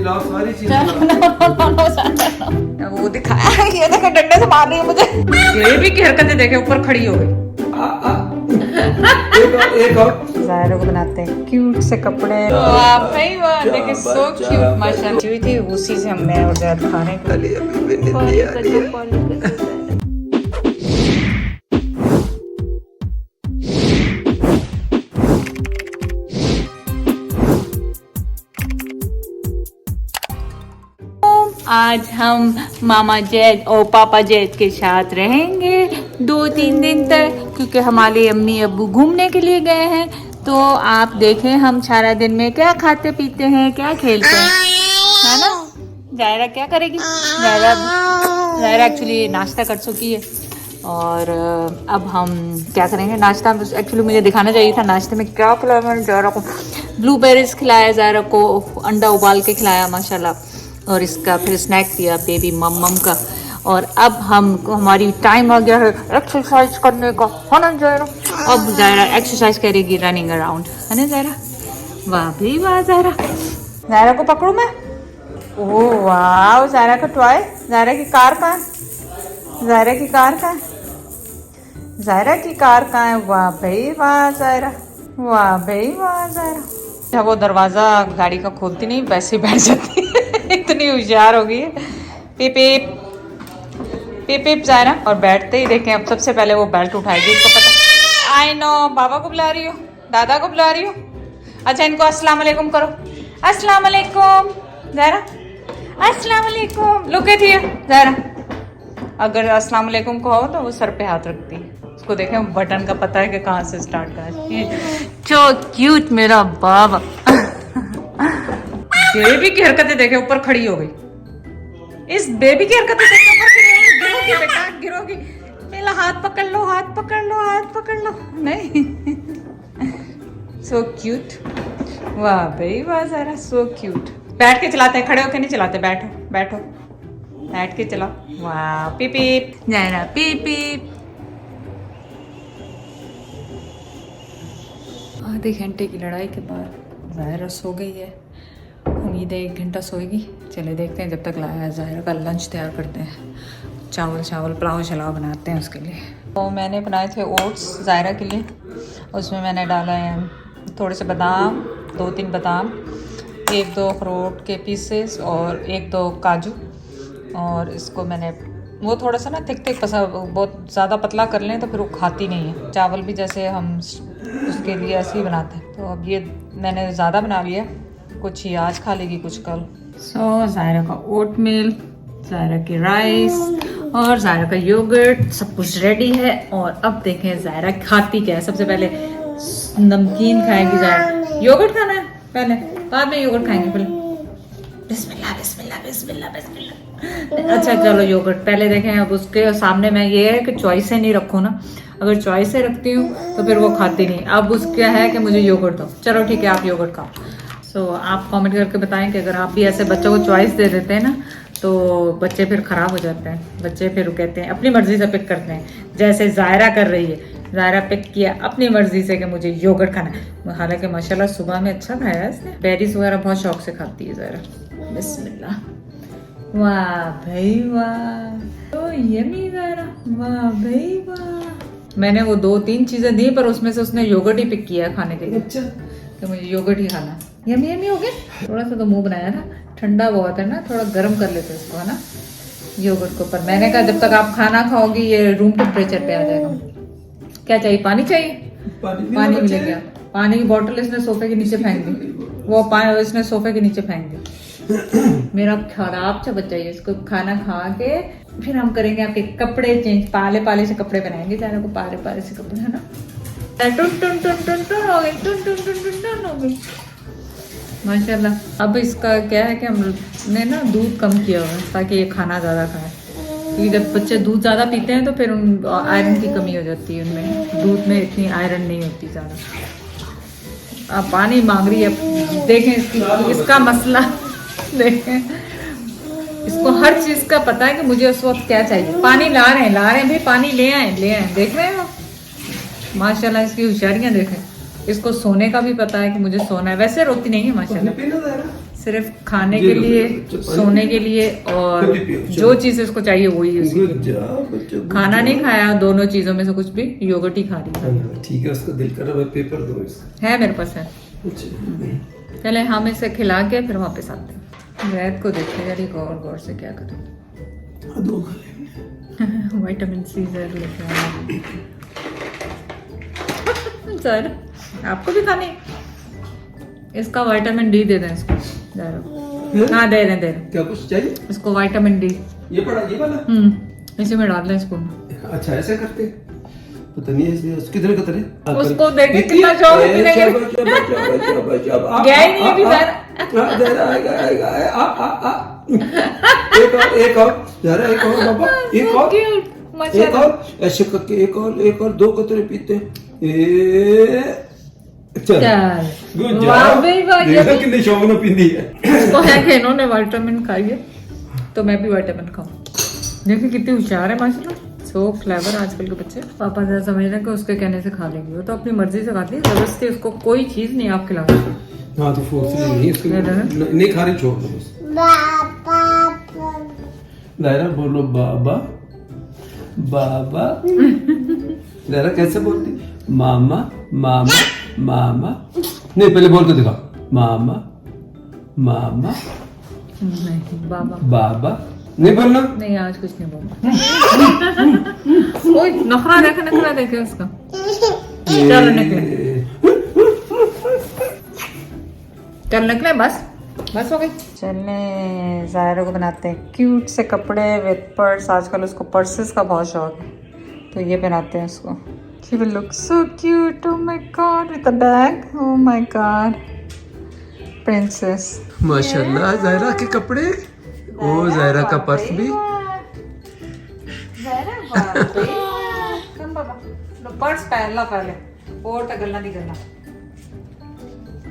लाओ, सारी चीजें वो दिखाया, ये देखो डंडे से मार रही है मुझे। ये भी की हरकतें देखे, ऊपर खड़ी हो गई। एक और ज़ायरा को बनाते हैं क्यूट से कपड़े। वाह भाई वाह, देखिए सो क्यूट माशाल्लाह। हुई थी उसी से हमने और ज़्यादा खाने को आज हम मामा जैद और पापा जैद के साथ रहेंगे 2-3 दिन तक, क्योंकि हमारे अम्मी अब्बू घूमने के लिए गए हैं। तो आप देखें हम सारा दिन में क्या खाते पीते हैं, क्या खेलते हैं, है ना। ज़ायरा क्या करेगी? ज़ायरा एक्चुअली नाश्ता कर चुकी है और अब हम क्या करेंगे नाश्ता। एक्चुअली मुझे दिखाना चाहिए था नाश्ते में क्या खिलाया मैंने ज़ायरा को। ब्लूबेरीज खिलाया ज़ायरा को, अंडा उबाल के खिलाया माशाल्लाह, और इसका फिर स्नैक दिया बेबी मम का। और अब हमारी टाइम आ गया है एक्सरसाइज करने का, है ना ज़ायरा। अब ज़ायरा एक्सरसाइज करेगी रनिंग अराउंड, है ना ज़ायरा। वाह भी वाह ज़ायरा। ज़ायरा को पकड़ूं मैं? ओह वाह, ज़ायरा का टॉय। ज़ायरा की कार कहाँ है? ज़ायरा की कार कहाँ है? ज़ायरा की कार कहाँ है? वाह भाई वाह ज़ायरा, वाह भाई वाह ज़ायरा। जब वो दरवाज़ा गाड़ी का खोलती नहीं, वैसे ही बैठ जाती है। इतनी होशियार हो गई है। पिप पिप पिप पिप ज़ायरा। और बैठते ही देखें अब सबसे पहले वो बेल्ट उठाएगी, इसको पता। आई नो, बाबा को बुला रही हो, दादा को बुला रही हो। अच्छा इनको अस्सलाम वालेकुम करो। अस्सलाम वालेकुम ज़ायरा, अस्सलाम वालेकुम। Look at here Zaira. अगर अस्सलाम वालेकुम को हो तो वो सर पे हाथ रखती है। उसको देखें बटन का पता है कि कहाँ से स्टार्ट करना है। सो क्यूट मेरा बाबा। बेबी की हरकतें देखे, ऊपर खड़ी हो गई। इस बेबी की हरकतें देखे, ऊपर खड़ी हो गई। गिरोगी बेटा, गिरोगी। मेरा हाथ पकड़ लो, हाथ पकड़ लो, हाथ पकड़ लो। नहीं। सो क्यूट, वाह भाई वाह ज़ायरा, सो क्यूट। बैठ के चलाते हैं, खड़े होके नहीं चलाते। बैठो बैठो, बैठ के चलाओ। वाह पीप पीप ज़ायरा, पीप पीप। आधे घंटे की लड़ाई के बाद ज़ायरा सो गई है। उम्मीद है 1 घंटा सोएगी। चले देखते हैं, जब तक लाया है ज़ायरा का लंच तैयार करते हैं। चावल पुलाव शलाव बनाते हैं उसके लिए। तो मैंने बनाए थे ओट्स ज़ायरा के लिए। उसमें मैंने डाला है थोड़े से बादाम, 2-3 बादाम, 1-2 अखरोट के पीसेस और 1-2 काजू। और इसको मैंने वो थोड़ा सा ना थिक बहुत ज़्यादा पतला कर लें तो फिर वो खाती नहीं है। चावल भी जैसे हम उसके लिए ऐसे ही बनाते हैं। तो अब ये मैंने ज़्यादा बना लिया, कुछ ही आज खा लेगी, कुछ कल। ज़ायरा का ओट मिल, ज़ायरा की राइस और ज़ायरा का योगर्ट, सब कुछ रेडी है। और अब देखें ज़ायरा खाती क्या है। सबसे पहले नमकीन खाएगी ज़ायरा। योगर्ट खाना है पहले, बाद में योगर्ट खाएंगे पहले। बिस्मिल्लाह बिस्मिल्लाह बिस्मिल्लाह बिस्मिल्लाह। अच्छा चलो योगर्ट पहले देखें। अब उसके सामने मैं ये है कि चॉइस से नहीं रखूँ ना, अगर चॉइस से रखती हूँ तो फिर वो खाती नहीं। अब उसका है कि मुझे योगर्ट दो। चलो ठीक है, आप योगर्ट खाओ। सो आप कमेंट करके बताएं कि अगर आप भी ऐसे बच्चों को चॉइस दे देते हैं ना तो बच्चे फिर ख़राब हो जाते हैं। बच्चे फिर कहते हैं अपनी मर्ज़ी से पिक करते हैं, जैसे ज़ायरा कर रही है। ज़ायरा पिक किया अपनी मर्ज़ी से कि मुझे योगर्ट खाना है। हालांकि माशाल्लाह सुबह में अच्छा खाया है इसने। बेरीज वगैरह बहुत शौक से खाती है ज़ायरा। बिस्मिल्लाह, वाह भाई वाह, तो यमी ज़ायरा, वाह भाई वाह। मैंने वो 2-3 चीज़ें दी पर उसमें से उसने योगर्ट ही पिक किया खाने के लिए। अच्छा, तो मुझे योगर्ट ही खाना। यमी यमी हो गया। थोड़ा सा तो मुंह बनाया था, ठंडा बहुत है ना, थोड़ा गर्म कर लेते इसको, है ना, योगर्ट को। पर मैंने कहा जब तक आप खाना खाओगी ये रूम टेम्परेचर पे आ जाएगा। क्या चाहिए? पानी चाहिए? पानी मिलेगा। पानी की बोतल इसने सोफे के नीचे फेंक दी। वो पानी इसने सोफे के नीचे फेंक दी। मेरा खराब सा बच्चा है। इसको खाना खा के फिर हम करेंगे आपके कपड़े चेंज। पाले पाले से कपड़े बनाएंगे ज़ायरा को, पाले पाले से कपड़े, है ना। टुन टुन टुन टुन टुन हो गई, टुन टुन टुन टुन टुन हो गई माशाल्लाह। अब इसका क्या है कि हमने ना दूध कम किया हुआ है ताकि ये खाना ज़्यादा खाए, क्योंकि जब बच्चे दूध ज़्यादा पीते हैं तो फिर उन आयरन की कमी हो जाती है उनमें। दूध में इतनी आयरन नहीं होती ज़्यादा। अब पानी मांग रही है, देखें इसका मसला। देखें इसको हर चीज़ का पता है कि मुझे उस वक्त क्या चाहिए। पानी ला रहे हैं भाई, पानी ले आए। देख रहे हो माशाल्लाह इसकी होशियारियाँ देखें। इसको सोने का भी पता है कि मुझे सोना है। वैसे रोती नहीं है माशाल्लाह, सिर्फ खाने के लिए, सोने के लिए, और जो चीज इसको चाहिए वही उसकी। खाना नहीं खाया दोनों चीजों में से कुछ भी, योगर्ट ही खा रही है। ठीक है, उसका दिल कर रहा है पेपर दो इसका। है मेरे पास है। चले हम इसे खिला के फिर वापस आते हैं। वैद को देखते जरा गौर गौर से क्या करें। दो विटामिन सी जरूर लेके सर आपको भी खानी। इसका विटामिन डी दे दें इसको जरा। हाँ दे दें। क्या कुछ चाहिए इसको विटामिन डी। ये पड़ा ये वाला। इसी में डाल दें इसको। अच्छा ऐसे करते पता नहीं है कितने कितने उसको देंगे कितना चाहोगे पीनेंगे। गया ही नहीं अभी एक और जरा एक और बाबा एक और ऐसे करके एक और दो कतरे पीते। कितने शौक में पीती है। इसको है कि इन्होंने विटामिन खाई है तो मैं भी विटामिन खाऊं। देखिए कितनी होशियार है माशाल्लाह, सो क्लेवर आजकल के बच्चे। पापा जरा समझ रहे कि उसके कहने से खा लेंगे, वो तो अपनी मर्जी से खाती है, जबरदस्ती उसको कोई चीज नहीं आप खिलाओ। हाँ तो फोर्स नहीं इसको नहीं खा रही, छोड़ दो बस। दायरा बोलो बाबा बाबा। दायरा कैसे बोलती? मामा मामा मामा। नहीं पहले बोल के दिखा। मामा मामा नहीं बाबा बाबा। नहीं बोलना। नहीं आज कुछ नहीं बोलना। ओए नखरा देखे उसका। चलो निकले बस हो गई। चलने ज़ायरा को बनाते हैं क्यूट से कपड़े विद पर्स। आजकल उसको पर्सेस का बहुत शौक है तो ये पहनाते हैं उसको। She will look so cute. Oh my god, with the bag. Oh my god, princess. माशाल्लाह ज़ायरा के कपड़े। ओ ज़ायरा का पर्स भी। पर्स पहला पहले और तो गल्ला नहीं करना।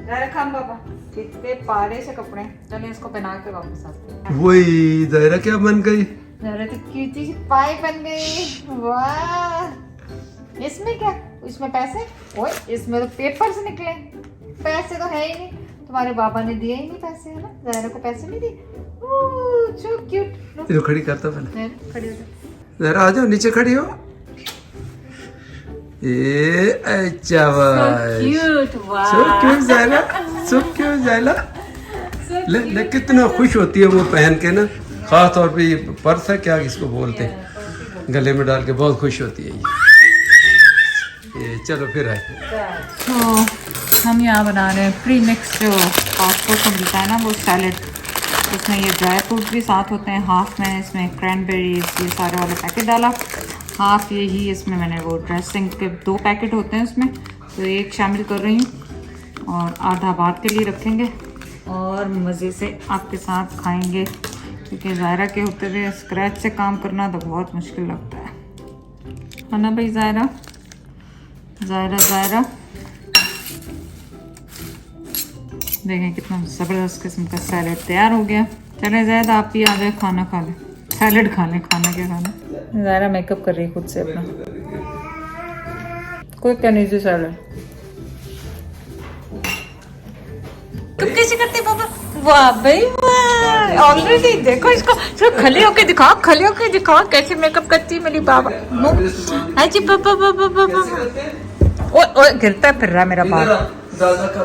ज़ायरा खाम बाबा कितने पारे से कपड़े। चलिए इसको पहना के वापस आते हैं। वही ज़ायरा क्या बन गई? ज़ायरा तो क्यूटी सी पाई बन गई। वाह इसमें क्या? इसमें पैसे? ओए इसमें तो पेपर से निकले, पैसे तो है ही नहीं। तुम्हारे बाबा ने दिए ही नहीं पैसे, है ना? ज़ायरा को पैसे नहीं दिए। So cute. ये खड़ी करता पहले। खड़ी हो जा। ज़रा आ जाओ नीचे खड़ी हो। ये अच्छा क्यूट। वाह so cute Zaira, so cute Zaira. ले कितना खुश होती है वो पहन के ना, खास तौर पे ये पर्स है क्या इसको बोलते हैं, गले में डाल के बहुत खुश होती है ये। चलो फिर है तो हम यहाँ बना रहे हैं प्री मिक्स जो कॉस्को को मिलता है ना वो सैलेड। उसमें ये ड्राई फ्रूट भी साथ होते हैं। हाफ में इसमें क्रैनबेरीज ये सारे वाले पैकेट डाला, हाफ यही इसमें मैंने वो ड्रेसिंग के 2 पैकेट होते हैं उसमें, तो एक शामिल कर रही हूँ और आधा बाद के लिए रखेंगे और मज़े से आपके साथ खाएंगे। क्योंकि ज़ायरा के होते हुए स्क्रैच से काम करना तो बहुत मुश्किल लगता है ना भाई। ज़ायरा देखें कितना ज़बरदस्त किस्म का सैलेड तैयार हो गया। चले ज़ायदा आप भी आ जाए खाना खा लें, सैलेड खा लें। खाना क्या खाना? ज़ायरा मेकअप कर रही है खुद से अपना। कोई क्या नहीं सैलेड तुम कैसे करते बाबा? वाह भाई वाह, ऑलरेडी देखो इसको खली होके दिखाओ कैसे मेकअप करती है मेरी बाबा। जी बाबा ओए गिरता फिर रहा मेरा बाल। दादा का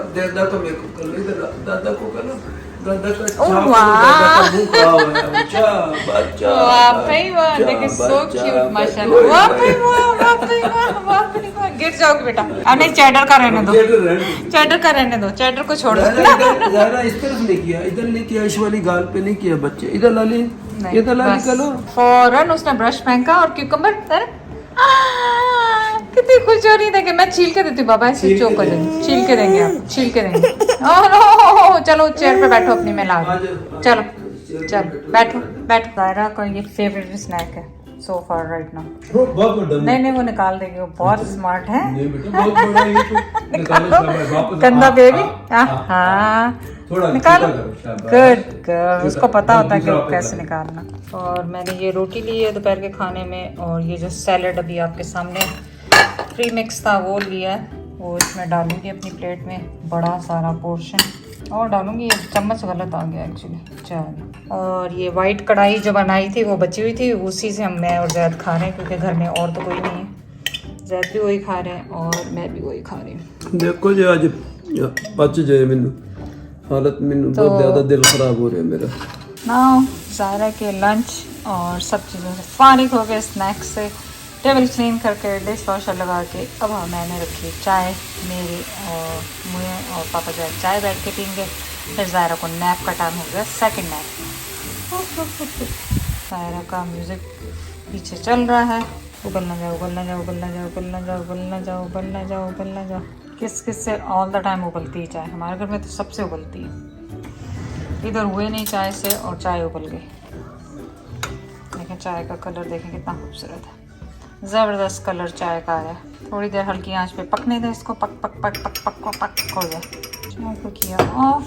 मेकअप कर लो, दादा को कर लो, दादा का वाह भाई वाह, देखिए सो क्यूट माशाल्लाह। वाह भाई वाह गिर जाओगे बेटा। अब नहीं चैडर का रहने दो, चैडर को छोड़ दो। ज़्यादा इस तरफ नहीं किया, इधर नहीं किया, इस वाली गाल पे नहीं किया बच्चे। इधर लाली निकालो। फौरन उसने ब्रश फेंका और क्यूकम्बर कितनी खुश हो रही है। मैं छील के देती हूँ बाबा, ऐसे चौक कर देंगे, छील के देंगे आप, छील के देंगे। ओह चलो चेयर पे बैठो अपनी, मैं ला चलो बैठो। ज़ायरा का ये फेवरेट स्नैक है सो फार राइट नाउ। नहीं वो निकाल देगी, वो बहुत स्मार्ट है। गंदा बेबी। हाँ निकालो। गुड उसको पता होता है कि कैसे निकालना। और मैंने ये रोटी ली है दोपहर के खाने में, और ये जो सैलेड अभी आपके सामने प्री मिक्स था वो लिया है, वो इसमें डालूंगी अपनी प्लेट में, बड़ा सारा पोर्शन। और डालूंगी, ये चम्मच गलत आ गया एक्चुअली। चलो, और ये वाइट कढ़ाई जो बनाई थी वो बची हुई थी, उसी से हम मैं और जैद खा रहे हैं क्योंकि घर में और तो कोई नहीं है। जैद भी वही खा रहे हैं और मैं भी वही खा रही हूँ। देखो जी आज पच जाए मैनू हालत, मैनू बहुत ज़्यादा दिल खराब हो रहा है मेरा ना। ज़ायरा के लंच और सब चीज़ों से फारिग हो गए, स्नैक्स से, टेबल क्लीन करके, डिश वॉशर लगा के। अब मैंने रखी चाय मेरी और मुझे और पापा जो है चाय बैठ के पीएंगे। फिर ज़ायरा को नैप का टाइम हो गया, सेकंड नैप। ज़ायरा का म्यूज़िक पीछे चल रहा है। उबलना जाओ, उबलना जाओ, उबलना जाओ, उबलना जाओ, उबलना जाओ, उबलना जाओ, उबलना जाओ। किस किस से ऑल द टाइम उबलती है चाय, हमारे घर में तो सबसे उबलती है। इधर हुए नहीं चाय से और चाय उबल गई। देखें चाय का कलर, देखें कितना खूबसूरत है, ज़बरदस्त कलर चाय का है। थोड़ी देर हल्की आंच पे पकने दें इसको, पक पक पक पक पक पक पक हो जाए। चाय को किया ऑफ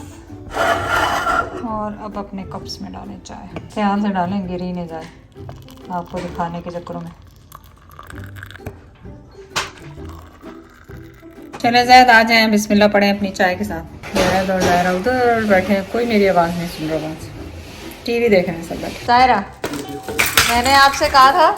और अब अपने कप्स में डालें चाय। ध्यान से डालें, गिर ही नहीं जाए आपको दिखाने के चक्करों में। चले ज़ायद आ जाए, बिस्मिल्लाह पढ़ें अपनी चाय के साथ। ज़ायद और ज़ायरा उधर बैठे हैं, कोई मेरी आवाज़ नहीं सुन रहा, टीवी देख रहे हैं सब बैठे। ज़ायरा, मैंने आपसे कहा था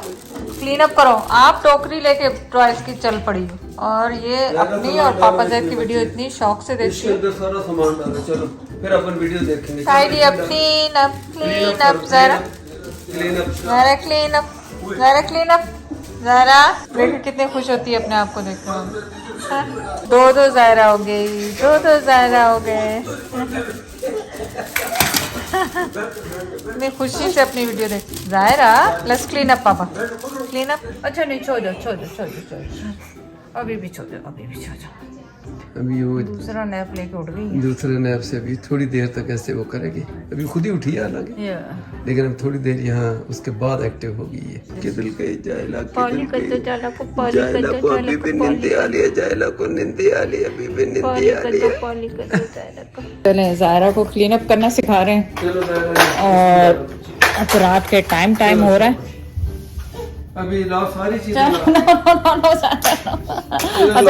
क्लीन अप करो, आप टोकरी लेके टॉयज की चल पड़ी। और ये अपनी और पापा जैद की वीडियो इतनी शौक से देखती है। सारा सामान डालो, चलो फिर अपन वीडियो देखेंगे। Tidy up, clean up, clean up. Zaira, Zaira clean up, Zaira clean up. Zaira देखो कितनी खुश होती है अपने आप को देख कर। दो ज़ायरा हो गई, दो ज़ायरा हो गए। मैं खुशी से अपनी वीडियो देख। ज़ायरा लेट्स क्लीन अप पापा, क्लीन अप। अच्छा नहीं, छोड़ दो, छोड़ दो, छोड़ दो, छोड़ दो, अभी भी छोड़ दो, अभी भी छोड़ दो। अभी वो दूसरा नैप लेके उठ गई है। दूसरे नैप से अभी थोड़ी देर तक ऐसे वो करेगी, अभी खुद ही उठी है हालांकि, लेकिन अब थोड़ी देर यहाँ उसके बाद एक्टिव हो गई है। किधर गई जायला, पाली कर दो जायला को, पाली कर दो जायला अभी भी नींद आ रही है, जायला को नींद आ रही है, अभी भी नींद आ रही है। पाली कर दो जायला को। चले ज़ायरा को क्लीन अप करना सिखा रहे हैं। चलो जायला, और अब रात के टाइम हो रहा है। अभी लाओ सारी चीजें। अच्छा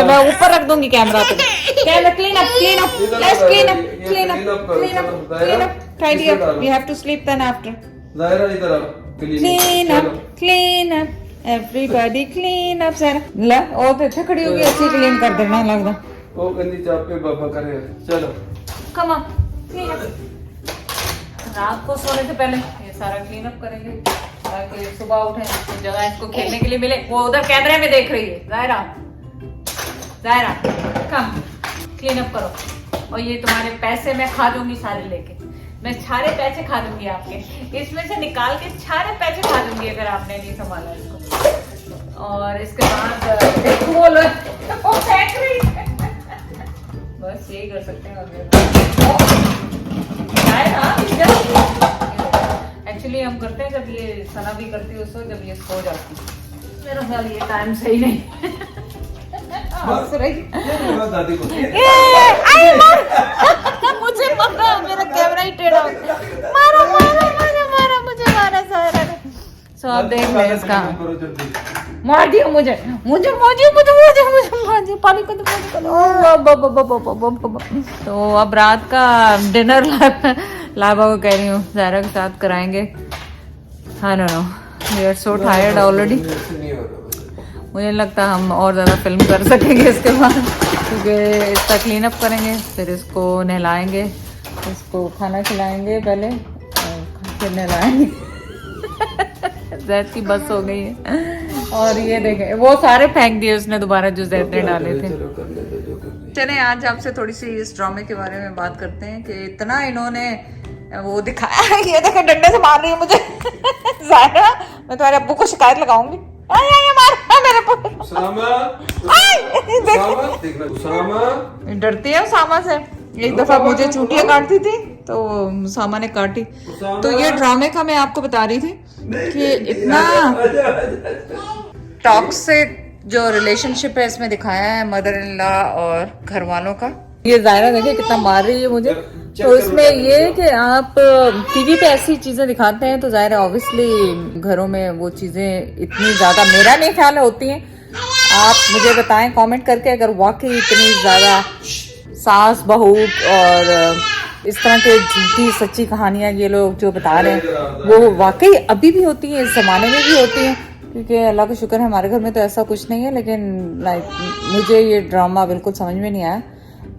मैं ऊपर रख दूंगी कैमरा पे। Camera clean up, clean up, let's clean up, clean up, clean up, clean up, tidy up. We have to sleep then after. Zaira इधर आओ, clean up, clean up, everybody clean up. Zaira ले, ओ तो इतने खड़ी होगी, अच्छी क्लीन कर देना लगदा। ओ गंदी चाप पे बाबा करे, चलो कम ऑन, क्लीन अप। रात को सोने से पहले ये सारा क्लीन अप करेंगे ताकि सुबह उठे तो जगह इसको खेलने के लिए मिले। वो उधर कैमरे में देख रही है। ज़ायरा, ज़ायरा कम क्लीन अप करो। और ये तुम्हारे पैसे मैं खा दूंगी सारे लेके, मैं सारे पैसे खा दूंगी आपके, इसमें से निकाल के सारे पैसे खा दूंगी अगर आपने नहीं संभाला इसको। और इसके बाद बोलो वो फेंक रही है। बस यही कर सकते हैं। एक्चुअली हम करते हैं जब ये सना भी करती है उस वक्त, जब ये सो जाती है। मेरा ख्याल ये टाइम सही नहीं। दादी को मुझे मारा, मेरा कैमरा ही टेढ़ा हो गया। मारा मारा मारा मारा, मुझे मारा सारा। सो आप देख लें इसका, मार दिया मुझे, मुझे मुझे मुझे मुझे मुझे मुझे पानी को तो अब रात का डिनर लाबा को कह रही हूँ ज़ायरा के साथ कराएंगे। I don't know, we are so tired already. मुझे लगता है हम और ज़्यादा फिल्म कर सकेंगे इसके बाद, क्योंकि इसका क्लीन अप करेंगे, फिर इसको नहलाएंगे, इसको खाना खिलाएंगे पहले और फिर नहलाएंगे। जैद की बस हो गई है। और ये देखें वो सारे फेंक दिए उसने दोबारा जो जैद ने डाले थे। चले आज आपसे थोड़ी सी इस ड्रामे के बारे में बात करते हैं कि इतना इन्होंने वो दिखाया। ये देखे डंडे से मार रही है मुझे। ज़ायरा मैं तुम्हारे अब्बू को शिकायत लगाऊंगी। डरती है उसामा से। एक दफा मुझे चूटियां काटती थी तो उसामा ने काटी। तो ये ड्रामे का मैं आपको बता रही थी कि इतना टॉक्सिक जो रिलेशनशिप है इसमें दिखाया है मदर इन लॉ और घर वालों का। ये ज़ायरा देखिए कितना मार रही है मुझे। तो इसमें ये कि आप टीवी पे ऐसी चीजें दिखाते हैं तो ज़ाहिर है ऑब्वियसली घरों में वो चीजें इतनी ज्यादा मेरा नहीं ख्याल होती हैं। आप मुझे बताएं कमेंट करके अगर वाकई इतनी ज्यादा सास बहू और इस तरह के झूठी सच्ची कहानियां ये लोग जो बता रहे हैं वो वाकई अभी भी होती है, इस जमाने में भी होती हैं। क्योंकि अल्लाह का शुक्र है हमारे घर में तो ऐसा कुछ नहीं है, लेकिन लाइक मुझे ये ड्रामा बिल्कुल समझ में नहीं आया।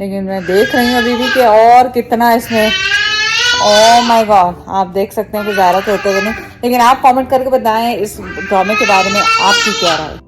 लेकिन मैं देख रही हूँ अभी भी कि और कितना इसमें, ओह माय गॉड, आप देख सकते हैं कि ज़ायरा तो होते हुए नहीं। लेकिन आप कमेंट करके बताएं इस ड्रामे के बारे में आपकी क्या राय है।